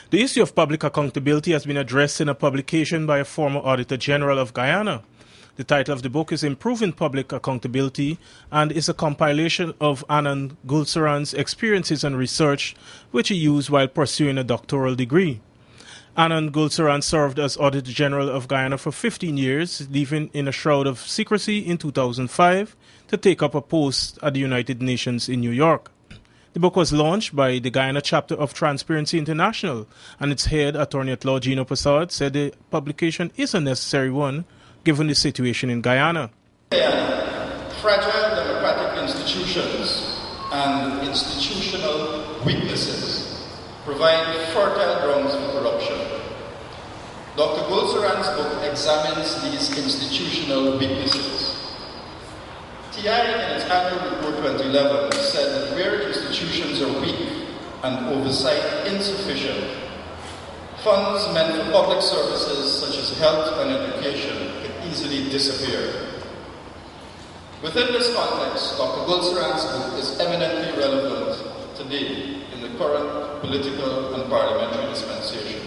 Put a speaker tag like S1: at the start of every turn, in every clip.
S1: The issue of public accountability has been addressed in a publication by a former Auditor General of Guyana. The title of the book is Improving Public Accountability and is a compilation of Anand Goolsarran's experiences and research which he used while pursuing a doctoral degree. Anand Goolsarran served as Auditor General of Guyana for 15 years, leaving in a shroud of secrecy in 2005 to take up a post at the United Nations in New York. The book was launched by the Guyana chapter of Transparency International, and its head, Attorney at Law Gino Prasad, said the publication is a necessary one given the situation in Guyana.
S2: Fragile democratic institutions and institutional weaknesses provide fertile grounds for corruption. Dr. Goolsarran's book examines these institutional weaknesses. TI in its annual report 2011 said that where institutions are weak and oversight insufficient, funds meant for public services such as health and education can easily disappear. Within this context, Dr. Goolsarran's book is eminently relevant today in the current political and parliamentary dispensation.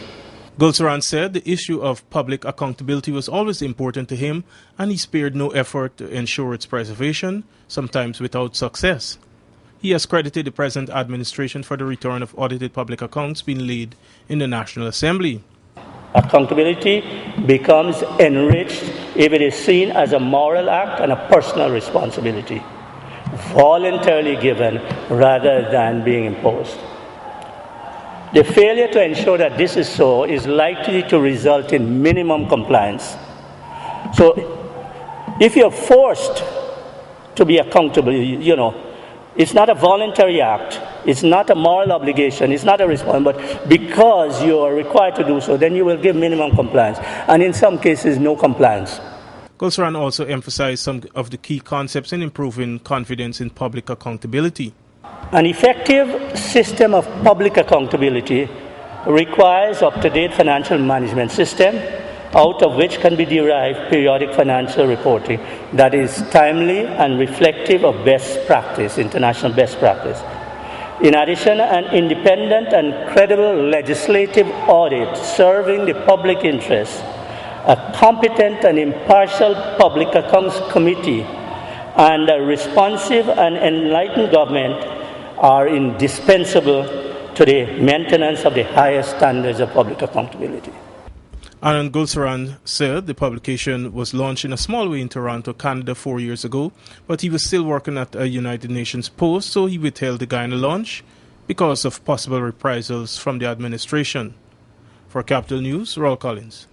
S1: Goolsarran said the issue of public accountability was always important to him, and he spared no effort to ensure its preservation, sometimes without success. He has credited the present administration for the return of audited public accounts being laid in the National Assembly.
S3: Accountability becomes enriched if it is seen as a moral act and a personal responsibility, voluntarily given rather than being imposed. The failure to ensure that this is so is likely to result in minimum compliance. So if you're forced to be accountable, it's not a voluntary act, it's not a moral obligation, it's not a responsibility, but because you are required to do so, then you will give minimum compliance, and in some cases, no compliance.
S1: Goolsarran also emphasized some of the key concepts in improving confidence in public accountability.
S3: An effective system of public accountability requires up-to-date financial management system, out of which can be derived periodic financial reporting that is timely and reflective of best practice, international best practice. In addition, an independent and credible legislative audit serving the public interest, a competent and impartial public accounts committee, and a responsive and enlightened government are indispensable to the maintenance of the highest standards of public accountability.
S1: Anand Goolsarran said the publication was launched in a small way in Toronto, Canada 4 years ago, but he was still working at a United Nations post, so he withheld the Guyana launch because of possible reprisals from the administration. For Capital News, Roll Collins.